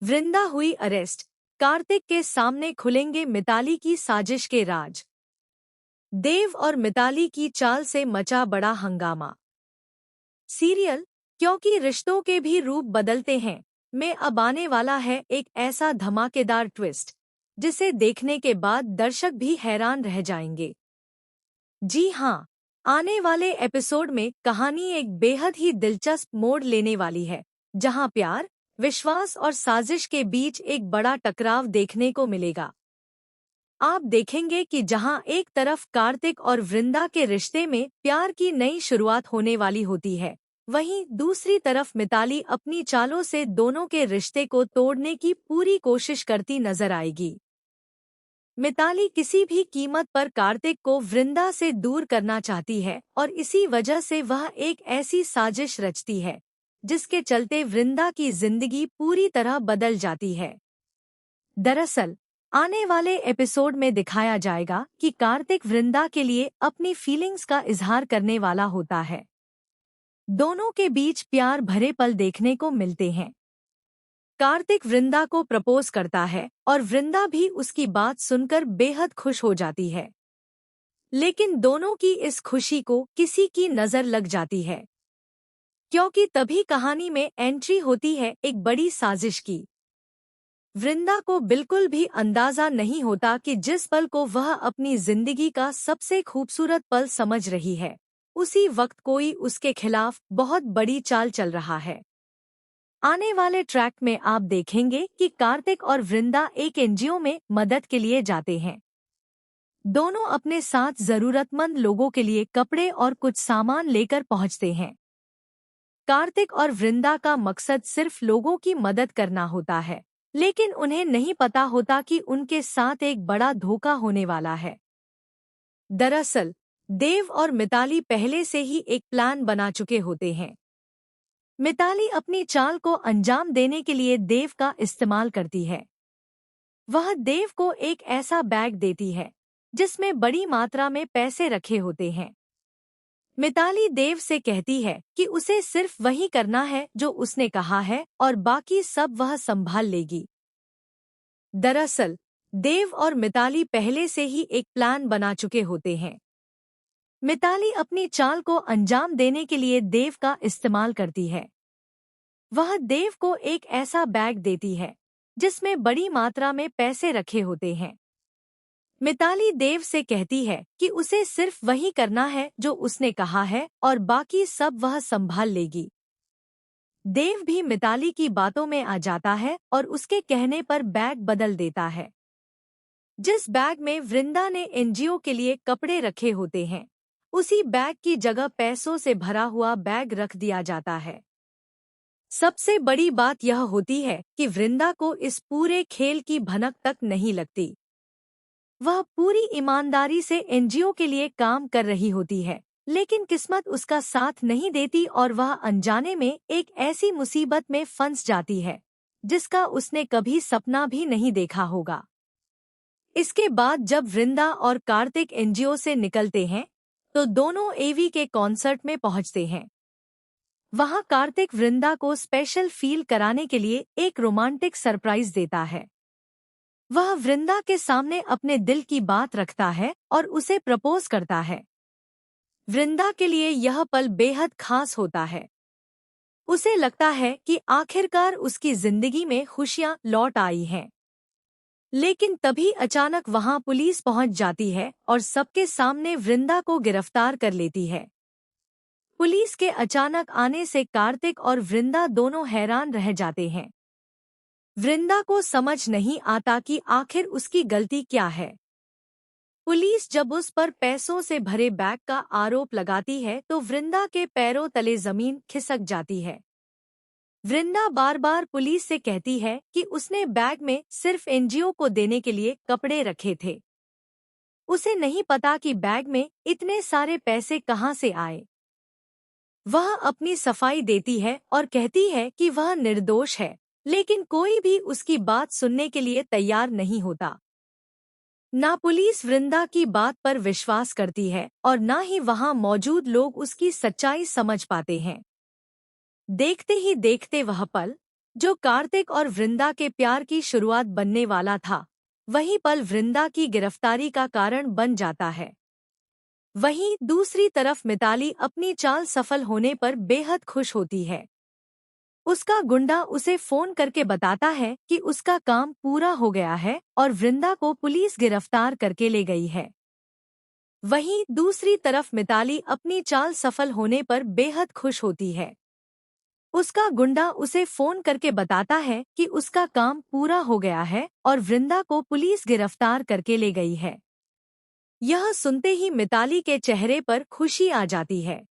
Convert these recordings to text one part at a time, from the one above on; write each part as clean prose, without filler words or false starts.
वृंदा हुई अरेस्ट, कार्तिक के सामने खुलेंगे मिताली की साजिश के राज। देव और मिताली की चाल से मचा बड़ा हंगामा। सीरियल क्योंकि रिश्तों के भी रूप बदलते हैं में अब आने वाला है एक ऐसा धमाकेदार ट्विस्ट जिसे देखने के बाद दर्शक भी हैरान रह जाएंगे। जी हाँ, आने वाले एपिसोड में कहानी एक बेहद ही दिलचस्प मोड़ लेने वाली है, जहां प्यार, विश्वास और साजिश के बीच एक बड़ा टकराव देखने को मिलेगा। आप देखेंगे कि जहां एक तरफ कार्तिक और वृंदा के रिश्ते में प्यार की नई शुरुआत होने वाली होती है, वहीं दूसरी तरफ मिताली अपनी चालों से दोनों के रिश्ते को तोड़ने की पूरी कोशिश करती नजर आएगी। मिताली किसी भी कीमत पर कार्तिक को वृंदा से दूर करना चाहती है और इसी वजह से वह एक ऐसी साजिश रचती है जिसके चलते वृंदा की जिंदगी पूरी तरह बदल जाती है। दरअसल आने वाले एपिसोड में दिखाया जाएगा कि कार्तिक वृंदा के लिए अपनी फीलिंग्स का इजहार करने वाला होता है। दोनों के बीच प्यार भरे पल देखने को मिलते हैं। कार्तिक वृंदा को प्रपोज करता है और वृंदा भी उसकी बात सुनकर बेहद खुश हो जाती है। लेकिन दोनों की इस खुशी को किसी की नजर लग जाती है, क्योंकि तभी कहानी में एंट्री होती है एक बड़ी साजिश की। वृंदा को बिल्कुल भी अंदाजा नहीं होता कि जिस पल को वह अपनी जिंदगी का सबसे खूबसूरत पल समझ रही है, उसी वक्त कोई उसके खिलाफ बहुत बड़ी चाल चल रहा है। आने वाले ट्रैक में आप देखेंगे कि कार्तिक और वृंदा एक एनजीओ में मदद के लिए जाते हैं। दोनों अपने साथ जरूरतमंद लोगों के लिए कपड़े और कुछ सामान लेकर पहुंचते हैं। कार्तिक और वृंदा का मकसद सिर्फ लोगों की मदद करना होता है, लेकिन उन्हें नहीं पता होता कि उनके साथ एक बड़ा धोखा होने वाला है। दरअसल देव और मिताली पहले से ही एक प्लान बना चुके होते हैं। मिताली अपनी चाल को अंजाम देने के लिए देव का इस्तेमाल करती है। वह देव को एक ऐसा बैग देती है जिसमें बड़ी मात्रा में पैसे रखे होते हैं। मिताली देव से कहती है कि उसे सिर्फ वही करना है जो उसने कहा है और बाकी सब वह संभाल लेगी। दरअसल देव और मिताली पहले से ही एक प्लान बना चुके होते हैं। मिताली अपनी चाल को अंजाम देने के लिए देव का इस्तेमाल करती है। वह देव को एक ऐसा बैग देती है जिसमें बड़ी मात्रा में पैसे रखे होते हैं। मिताली देव से कहती है कि उसे सिर्फ वही करना है जो उसने कहा है और बाकी सब वह संभाल लेगी। देव भी मिताली की बातों में आ जाता है और उसके कहने पर बैग बदल देता है। जिस बैग में वृंदा ने एनजीओ के लिए कपड़े रखे होते हैं, उसी बैग की जगह पैसों से भरा हुआ बैग रख दिया जाता है। सबसे बड़ी बात यह होती है कि वृंदा को इस पूरे खेल की भनक तक नहीं लगती। वह पूरी ईमानदारी से एनजीओ के लिए काम कर रही होती है, लेकिन किस्मत उसका साथ नहीं देती और वह अनजाने में एक ऐसी मुसीबत में फंस जाती है जिसका उसने कभी सपना भी नहीं देखा होगा। इसके बाद जब वृंदा और कार्तिक एनजीओ से निकलते हैं तो दोनों एवी के कॉन्सर्ट में पहुंचते हैं। वहां कार्तिक वृंदा को स्पेशल फील कराने के लिए एक रोमांटिक सरप्राइज देता है। वह वृंदा के सामने अपने दिल की बात रखता है और उसे प्रपोज करता है। वृंदा के लिए यह पल बेहद खास होता है। उसे लगता है कि आखिरकार उसकी जिंदगी में खुशियां लौट आई हैं। लेकिन तभी अचानक वहां पुलिस पहुंच जाती है और सबके सामने वृंदा को गिरफ्तार कर लेती है। पुलिस के अचानक आने से कार्तिक और वृंदा दोनों हैरान रह जाते हैं। वृंदा को समझ नहीं आता कि आखिर उसकी गलती क्या है। पुलिस जब उस पर पैसों से भरे बैग का आरोप लगाती है तो वृंदा के पैरों तले जमीन खिसक जाती है। वृंदा बार बार पुलिस से कहती है कि उसने बैग में सिर्फ एनजीओ को देने के लिए कपड़े रखे थे। उसे नहीं पता कि बैग में इतने सारे पैसे कहां से आए। वह अपनी सफाई देती है और कहती है कि वह निर्दोष है, लेकिन कोई भी उसकी बात सुनने के लिए तैयार नहीं होता। ना पुलिस वृंदा की बात पर विश्वास करती है और ना ही वहां मौजूद लोग उसकी सच्चाई समझ पाते हैं। देखते ही देखते वह पल जो कार्तिक और वृंदा के प्यार की शुरुआत बनने वाला था, वही पल वृंदा की गिरफ्तारी का कारण बन जाता है। वहीं दूसरी तरफ मिताली अपनी चाल सफल होने पर बेहद खुश होती है। उसका गुंडा उसे फोन करके बताता है कि उसका काम पूरा हो गया है और वृंदा को पुलिस गिरफ्तार करके ले गई है। वहीं दूसरी तरफ मिताली अपनी चाल सफल होने पर बेहद खुश होती है। उसका गुंडा उसे फोन करके बताता है कि उसका काम पूरा हो गया है और वृंदा को पुलिस गिरफ्तार करके ले गई है। यह सुनते ही मिताली के चेहरे पर खुशी आ जाती है।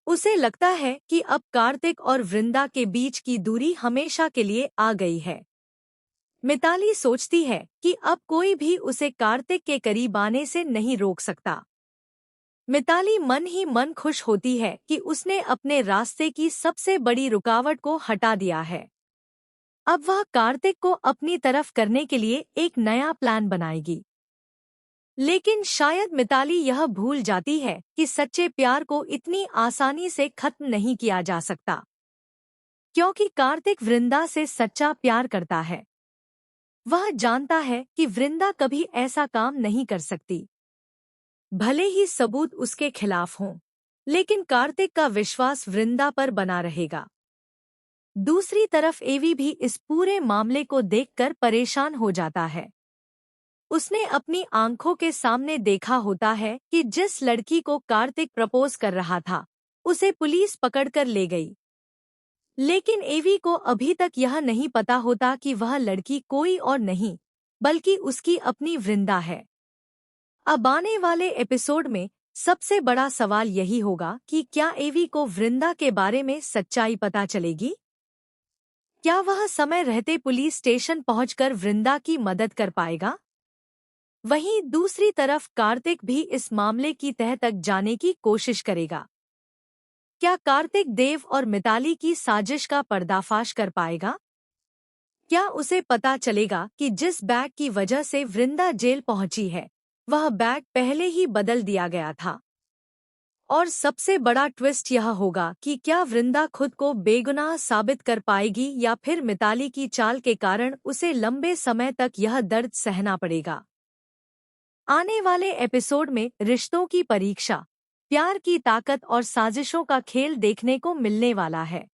उसे लगता है कि अब कार्तिक और वृंदा के बीच की दूरी हमेशा के लिए आ गई है। मिताली सोचती है कि अब कोई भी उसे कार्तिक के करीब आने से नहीं रोक सकता। मिताली मन ही मन खुश होती है कि उसने अपने रास्ते की सबसे बड़ी रुकावट को हटा दिया है। अब वह कार्तिक को अपनी तरफ करने के लिए एक नया प्लान बनाएगी। लेकिन शायद मिताली यह भूल जाती है कि सच्चे प्यार को इतनी आसानी से खत्म नहीं किया जा सकता, क्योंकि कार्तिक वृंदा से सच्चा प्यार करता है। वह जानता है कि वृंदा कभी ऐसा काम नहीं कर सकती, भले ही सबूत उसके खिलाफ हों, लेकिन कार्तिक का विश्वास वृंदा पर बना रहेगा। दूसरी तरफ एवी भी इस पूरे मामले को देखकर परेशान हो जाता है। उसने अपनी आंखों के सामने देखा होता है कि जिस लड़की को कार्तिक प्रपोज कर रहा था, उसे पुलिस पकड़कर ले गई। लेकिन एवी को अभी तक यह नहीं पता होता कि वह लड़की कोई और नहीं, बल्कि उसकी अपनी वृंदा है। अब आने वाले एपिसोड में सबसे बड़ा सवाल यही होगा कि क्या एवी को वृंदा के बारे में सच्चाई पता चलेगी? क्या वह समय रहते पुलिस स्टेशन पहुंचकर वृंदा की मदद कर पाएगा? वहीं दूसरी तरफ कार्तिक भी इस मामले की तह तक जाने की कोशिश करेगा। क्या कार्तिक देव और मिताली की साजिश का पर्दाफाश कर पाएगा? क्या उसे पता चलेगा कि जिस बैग की वजह से वृंदा जेल पहुंची है, वह बैग पहले ही बदल दिया गया था? और सबसे बड़ा ट्विस्ट यह होगा कि क्या वृंदा खुद को बेगुनाह साबित कर पाएगी या फिर मिताली की चाल के कारण उसे लंबे समय तक यह दर्द सहना पड़ेगा। आने वाले एपिसोड में रिश्तों की परीक्षा, प्यार की ताकत और साजिशों का खेल देखने को मिलने वाला है।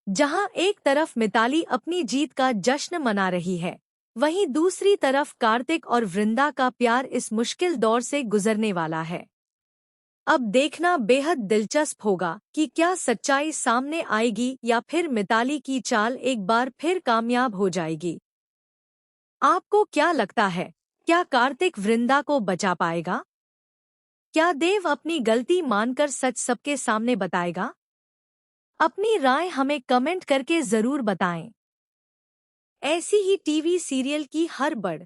जहां एक तरफ मिताली अपनी जीत का जश्न मना रही है, वहीं दूसरी तरफ कार्तिक और वृंदा का प्यार इस मुश्किल दौर से गुजरने वाला है। अब देखना बेहद दिलचस्प होगा कि क्या सच्चाई सामने आएगी या फिर मिताली की चाल एक बार फिर कामयाब हो जाएगी। आपको क्या लगता है, क्या कार्तिक वृंदा को बचा पाएगा? क्या देव अपनी गलती मानकर सच सबके सामने बताएगा? अपनी राय हमें कमेंट करके जरूर बताएं। ऐसी ही टीवी सीरियल की हर बड़